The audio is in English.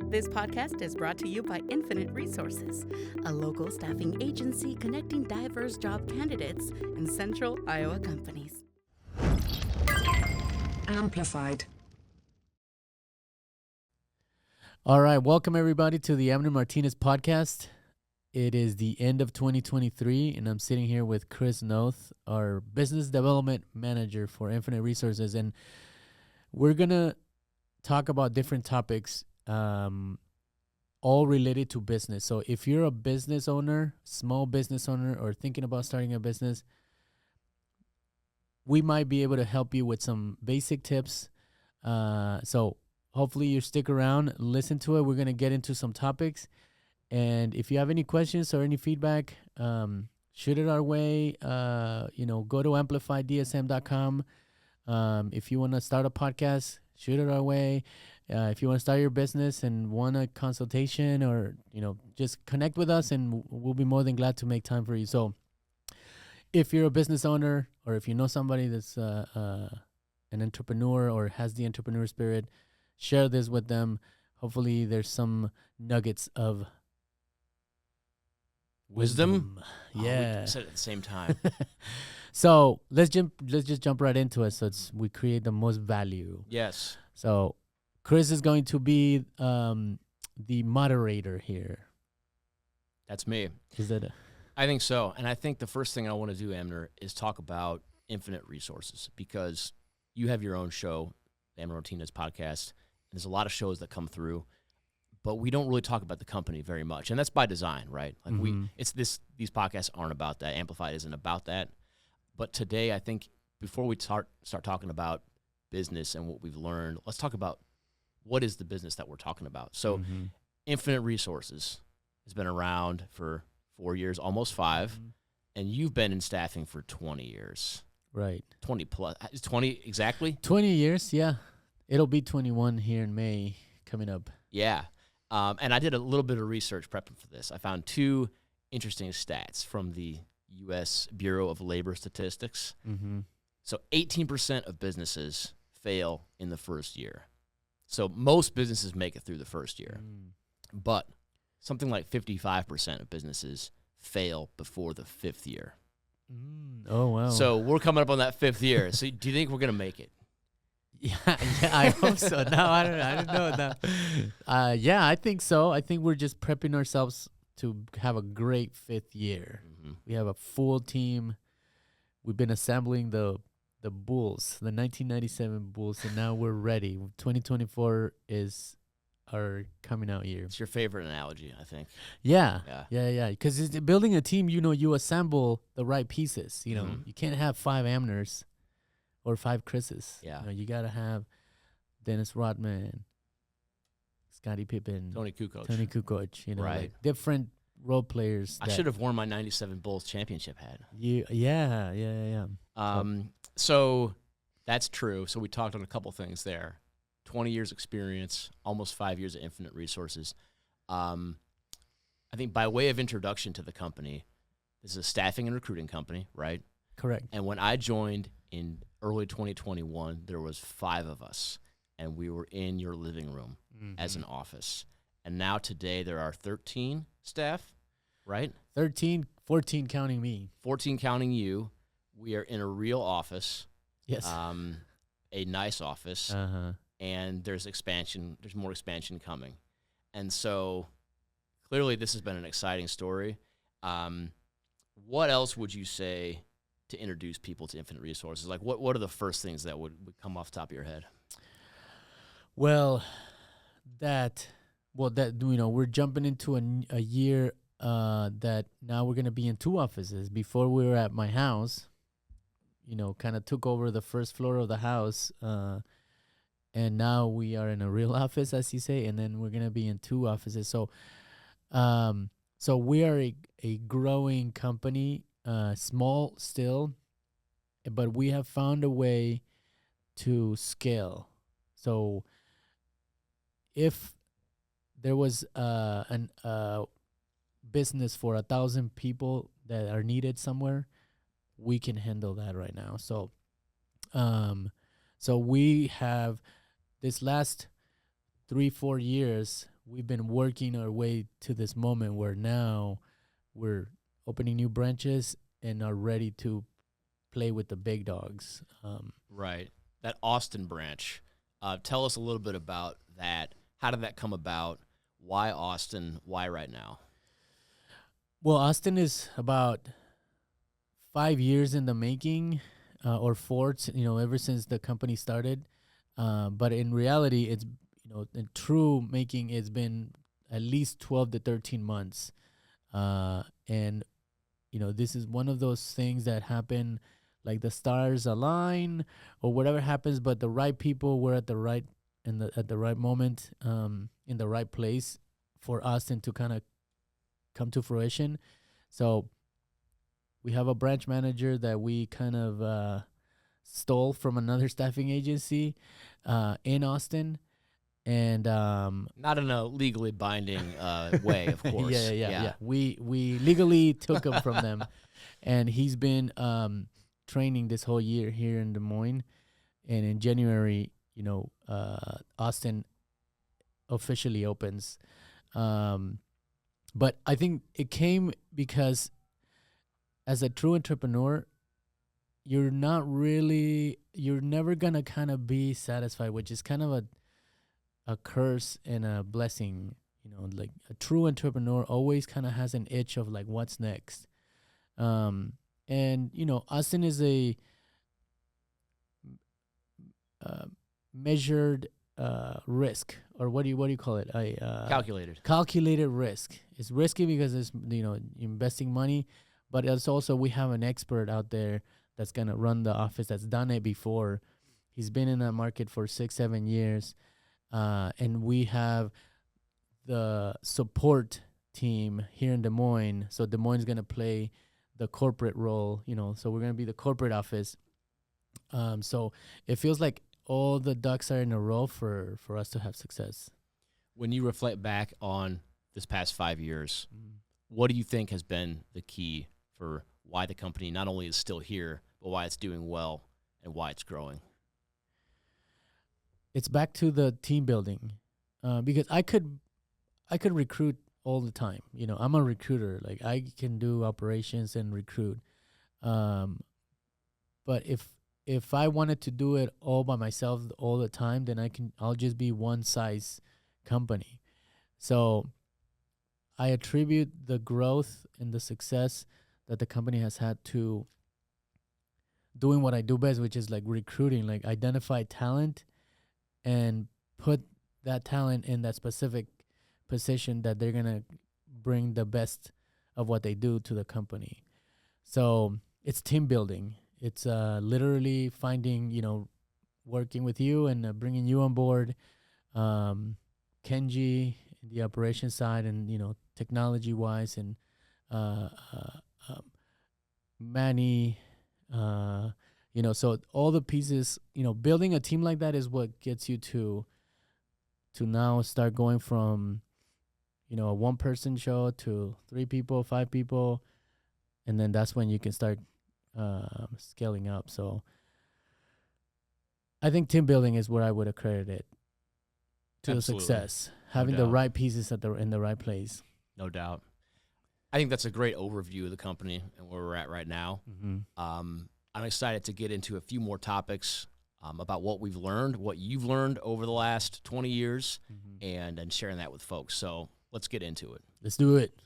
This podcast is brought to you by Infinite Resources, a local staffing agency connecting diverse job candidates in central Iowa companies. Amplified. All right, welcome everybody to the Amner Martinez podcast. It is the end of 2023, and I'm sitting here with Chris Noth, our business development manager for Infinite Resources, and we're gonna talk about different topics, all related to business. So if you're a business owner, small business owner, or thinking about starting a business, we might be able to help you with some basic tips. So hopefully you stick around, listen to it. We're going to get into some topics. And if you have any questions or any feedback, shoot it our way. Go to amplifydsm.com. If you want to start a podcast, shoot it our way. If you want to start your business and want a consultation or, just connect with us and we'll be more than glad to make time for you. So if you're a business owner or if you know somebody that's an entrepreneur or has the entrepreneur spirit, share this with them. Hopefully there's some nuggets of wisdom. Yeah. We said it at the same time. So let's just jump right into it. So we create the most value. Yes. So Chris is going to be the moderator here. That's me. Is that I think so. And I think the first thing I want to do, Amner, is talk about Infinite Resources, because you have your own show, the Amner Martinez podcast. There's a lot of shows that come through, but we don't really talk about the company very much. And that's by design, right? Like these podcasts aren't about that. Amplified isn't about that. But today, I think before we start talking about business and what we've learned, let's talk about what is the business that we're talking about. So Infinite Resources has been around for 4 years, almost 5, and you've been in staffing for 20 years. right? 20 plus. Is 20 exactly? 20 years, yeah. It'll be 21 here in May coming up. Yeah. And I did a little bit of research prepping for this. I found 2 interesting stats from the U.S. Bureau of Labor Statistics. So 18% of businesses fail in the first year. So most businesses make it through the first year. But something like 55% of businesses fail before the 5th year. Oh, wow. So we're coming up on that 5th year. So do you think we're going to make it? Yeah, I hope so. No, I don't know that. Yeah, I think so. I think we're just prepping ourselves to have a great 5th year. We have a full team. We've been assembling the Bulls, the 1997 Bulls, and now we're ready. 2024 is our coming out year. It's your favorite analogy, I think. Yeah. Because building a team, you assemble the right pieces. You can't have 5 Amners or 5 Chris's. Yeah. You got to have Dennis Rodman, Scottie Pippen, Tony Kukoc. Right. Like different role players. I should have worn my 97 Bulls championship hat. Yeah. So that's true. So we talked on a couple things there. 20 years experience, almost 5 years of Infinite Resources. I think by way of introduction to the company, this is a staffing and recruiting company, right? Correct. And when I joined in early 2021, there was 5 of us, and we were in your living room as an office. And now today there are 13 staff, right? 13, 14 counting me. 14 counting you. We are in a real office. Yes. A nice office. And there's expansion. There's more expansion coming. And so clearly this has been an exciting story. What else would you say to introduce people to Infinite Resources? Like what are the first things that would come off the top of your head? Well, we're jumping into a year that now we're going to be in 2 offices. Before we were at my house, kind of took over the first floor of the house. And now we are in a real office, as you say, and then we're going to be in 2 offices. So we are a growing company, small still, but we have found a way to scale. So if there was a business for 1,000 people that are needed somewhere, we can handle that right now. So we have this last 3-4 years, we've been working our way to this moment where now we're opening new branches and are ready to play with the big dogs. Right. That Austin branch. Tell us a little bit about that. How did that come about? Why Austin? Why right now? Well, Austin is about 5 years in the making, or 4, ever since the company started. But in reality, it's, in true making, it's been at least 12 to 13 months. And, this is one of those things that happen, like the stars align or whatever happens, but the right people were at the right moment, in the right place for Austin to kind of come to fruition. So we have a branch manager that we kind of stole from another staffing agency in Austin, and not in a legally binding way, of course. Yeah. We legally took him from them, and he's been training this whole year here in Des Moines, and in January, Austin officially opens. But I think it came because as a true entrepreneur, you're never gonna kind of be satisfied, which is kind of a curse and a blessing. Like a true entrepreneur always kind of has an itch of like, what's next? And Austin is a measured risk, or what do you call it? Calculated risk. It's risky because it's investing money, but it's also, we have an expert out there that's gonna run the office, that's done it before. He's been in that market for 6-7 years, and we have the support team here in Des Moines. So Des Moines is gonna play the corporate role, so we're gonna be the corporate office. So it feels like all the ducks are in a row for us to have success. When you reflect back on this past 5 years, what do you think has been the key for why the company not only is still here, but why it's doing well and why it's growing? It's back to the team building, because I could recruit all the time. I'm a recruiter. Like, I can do operations and recruit. But if I wanted to do it all by myself all the time, then I'll just be one size company. So I attribute the growth and the success that the company has had to doing what I do best, which is like recruiting, like identify talent and put that talent in that specific position that they're going to bring the best of what they do to the company. So it's team building. It's literally finding, working with you and bringing you on board, Kenji, the operation side, and, technology-wise, and Manny, so all the pieces, building a team like that is what gets you to now start going from, a one-person show to 3 people, 5 people, and then that's when you can start scaling up. So I think team building is where I would accredit it to the success, having the right pieces in the right place. No doubt. I think that's a great overview of the company and where we're at right now. Mm-hmm. I'm excited to get into a few more topics about what we've learned, what you've learned over the last 20 years, and sharing that with folks. So let's get into it. Let's do it.